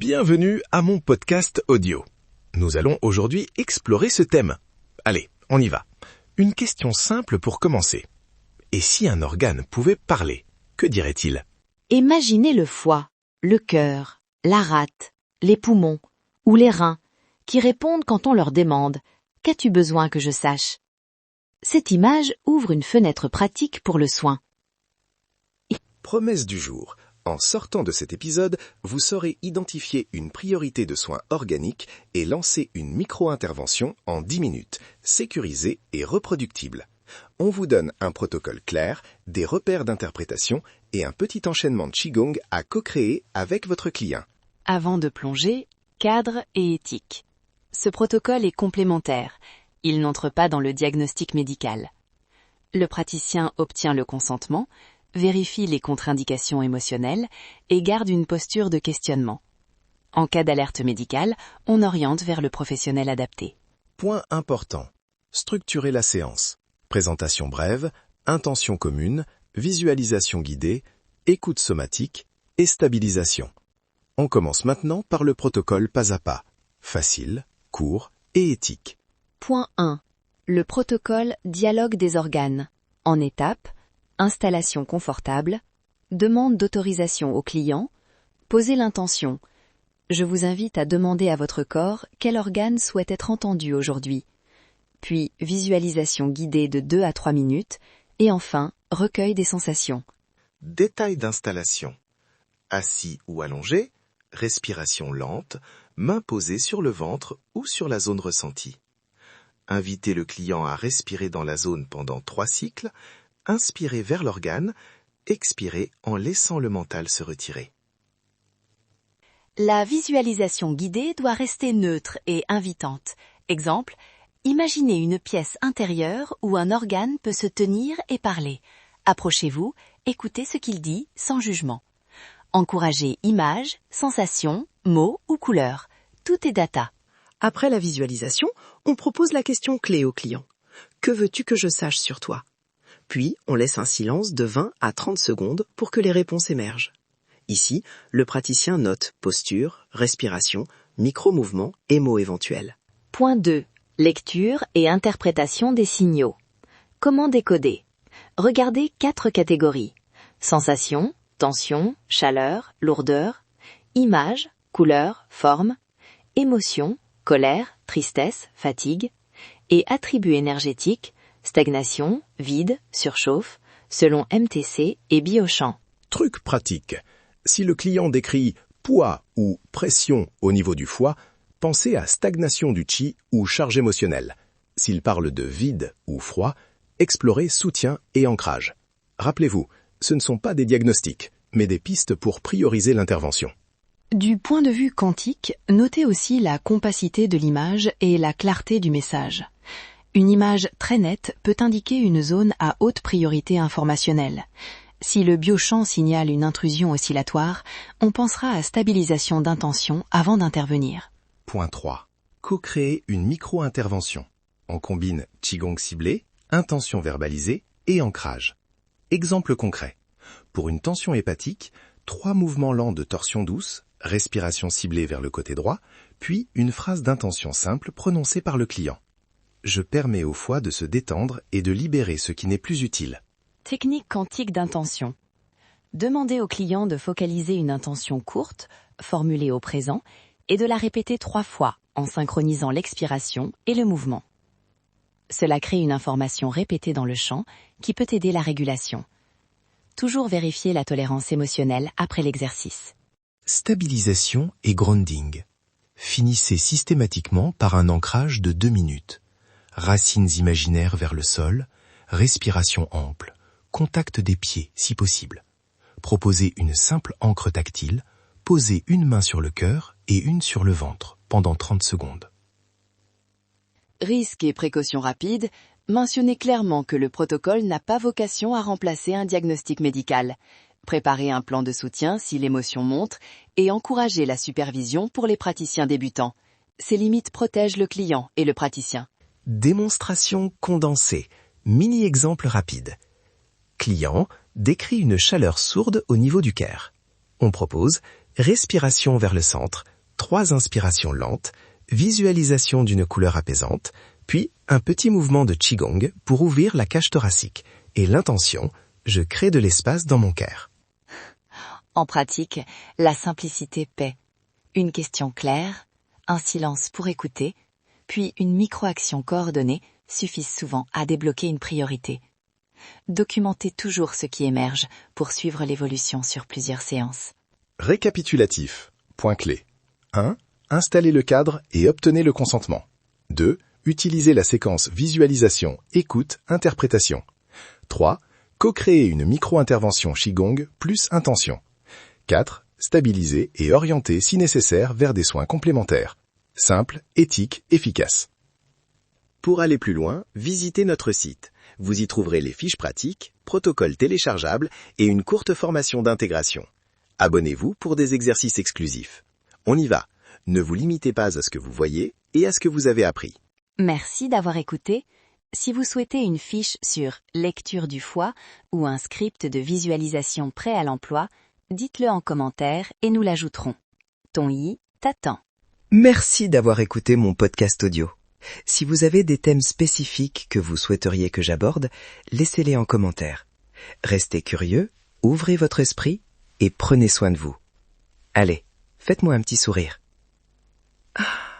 Bienvenue à mon podcast audio. Nous allons aujourd'hui explorer ce thème. Allez, on y va. Une question simple pour commencer. Et si un organe pouvait parler, que dirait-il ? Imaginez le foie, le cœur, la rate, les poumons ou les reins qui répondent quand on leur demande « Qu'as-tu besoin que je sache ?» Cette image ouvre une fenêtre pratique pour le soin. Promesse du jour. En sortant de cet épisode, vous saurez identifier une priorité de soins organiques et lancer une micro-intervention en 10 minutes, sécurisée et reproductible. On vous donne un protocole clair, des repères d'interprétation et un petit enchaînement de Qigong à co-créer avec votre client. Avant de plonger, cadre et éthique. Ce protocole est complémentaire. Il n'entre pas dans le diagnostic médical. Le praticien obtient le consentement, vérifie les contre-indications émotionnelles et garde une posture de questionnement. En cas d'alerte médicale, on oriente vers le professionnel adapté. Point important. Structurer la séance. Présentation brève, intention commune, visualisation guidée, écoute somatique et stabilisation. On commence maintenant par le protocole pas à pas. Facile, court et éthique. Point 1. Le protocole dialogue des organes. En étapes, installation confortable, demande d'autorisation au client, posez l'intention. Je vous invite à demander à votre corps quel organe souhaite être entendu aujourd'hui. Puis visualisation guidée de 2 à 3 minutes et enfin recueil des sensations. Détail d'installation. Assis ou allongé, respiration lente, main posée sur le ventre ou sur la zone ressentie. Invitez le client à respirer dans la zone pendant 3 cycles, inspirez vers l'organe, expirez en laissant le mental se retirer. La visualisation guidée doit rester neutre et invitante. Exemple, imaginez une pièce intérieure où un organe peut se tenir et parler. Approchez-vous, écoutez ce qu'il dit sans jugement. Encouragez images, sensations, mots ou couleurs. Tout est data. Après la visualisation, on propose la question clé au client. Que veux-tu que je sache sur toi ? Puis, on laisse un silence de 20 à 30 secondes pour que les réponses émergent. Ici, le praticien note posture, respiration, micro-mouvements et mots éventuels. Point 2. Lecture et interprétation des signaux. Comment décoder ? Regardez 4 catégories. Sensations, tension, chaleur, lourdeur, images, couleur, forme, émotion, colère, tristesse, fatigue, et attributs énergétiques, stagnation, vide, surchauffe, selon MTC et Biochamp. Truc pratique. Si le client décrit poids ou pression au niveau du foie, pensez à stagnation du qi ou charge émotionnelle. S'il parle de vide ou froid, explorez soutien et ancrage. Rappelez-vous, ce ne sont pas des diagnostics, mais des pistes pour prioriser l'intervention. Du point de vue quantique, notez aussi la compacité de l'image et la clarté du message. Une image très nette peut indiquer une zone à haute priorité informationnelle. Si le biochamp signale une intrusion oscillatoire, on pensera à stabilisation d'intention avant d'intervenir. Point 3. Co-créer une micro-intervention. On combine Qigong ciblé, intention verbalisée et ancrage. Exemple concret. Pour une tension hépatique, 3 mouvements lents de torsion douce, respiration ciblée vers le côté droit, puis une phrase d'intention simple prononcée par le client. Je permets au foie de se détendre et de libérer ce qui n'est plus utile. Technique quantique d'intention. Demandez au client de focaliser une intention courte, formulée au présent, et de la répéter 3 fois en synchronisant l'expiration et le mouvement. Cela crée une information répétée dans le champ qui peut aider la régulation. Toujours vérifier la tolérance émotionnelle après l'exercice. Stabilisation et grounding. Finissez systématiquement par un ancrage de 2 minutes. Racines imaginaires vers le sol, respiration ample, contact des pieds si possible. Proposez une simple ancre tactile, posez une main sur le cœur et une sur le ventre pendant 30 secondes. Risques et précautions rapides, mentionnez clairement que le protocole n'a pas vocation à remplacer un diagnostic médical. Préparez un plan de soutien si l'émotion monte et encouragez la supervision pour les praticiens débutants. Ces limites protègent le client et le praticien. Démonstration condensée. Mini-exemple rapide. Client décrit une chaleur sourde au niveau du cœur. On propose respiration vers le centre, 3 inspirations lentes, visualisation d'une couleur apaisante, puis un petit mouvement de Qigong pour ouvrir la cage thoracique. Et l'intention, je crée de l'espace dans mon cœur. En pratique, la simplicité paie. Une question claire, un silence pour écouter, puis une micro-action coordonnée suffisent souvent à débloquer une priorité. Documentez toujours ce qui émerge pour suivre l'évolution sur plusieurs séances. Récapitulatif. Point clé. 1. Installez le cadre et obtenez le consentement. 2. Utilisez la séquence visualisation, écoute, interprétation. 3. Co-créer une micro-intervention Qigong plus intention. 4. Stabiliser et orienter si nécessaire vers des soins complémentaires. Simple, éthique, efficace. Pour aller plus loin, visitez notre site. Vous y trouverez les fiches pratiques, protocoles téléchargeables et une courte formation d'intégration. Abonnez-vous pour des exercices exclusifs. On y va. Ne vous limitez pas à ce que vous voyez et à ce que vous avez appris. Merci d'avoir écouté. Si vous souhaitez une fiche sur lecture du foie ou un script de visualisation prêt à l'emploi, dites-le en commentaire et nous l'ajouterons. Ton i t'attend. Merci d'avoir écouté mon podcast audio. Si vous avez des thèmes spécifiques que vous souhaiteriez que j'aborde, laissez-les en commentaire. Restez curieux, ouvrez votre esprit et prenez soin de vous. Allez, faites-moi un petit sourire. Ah.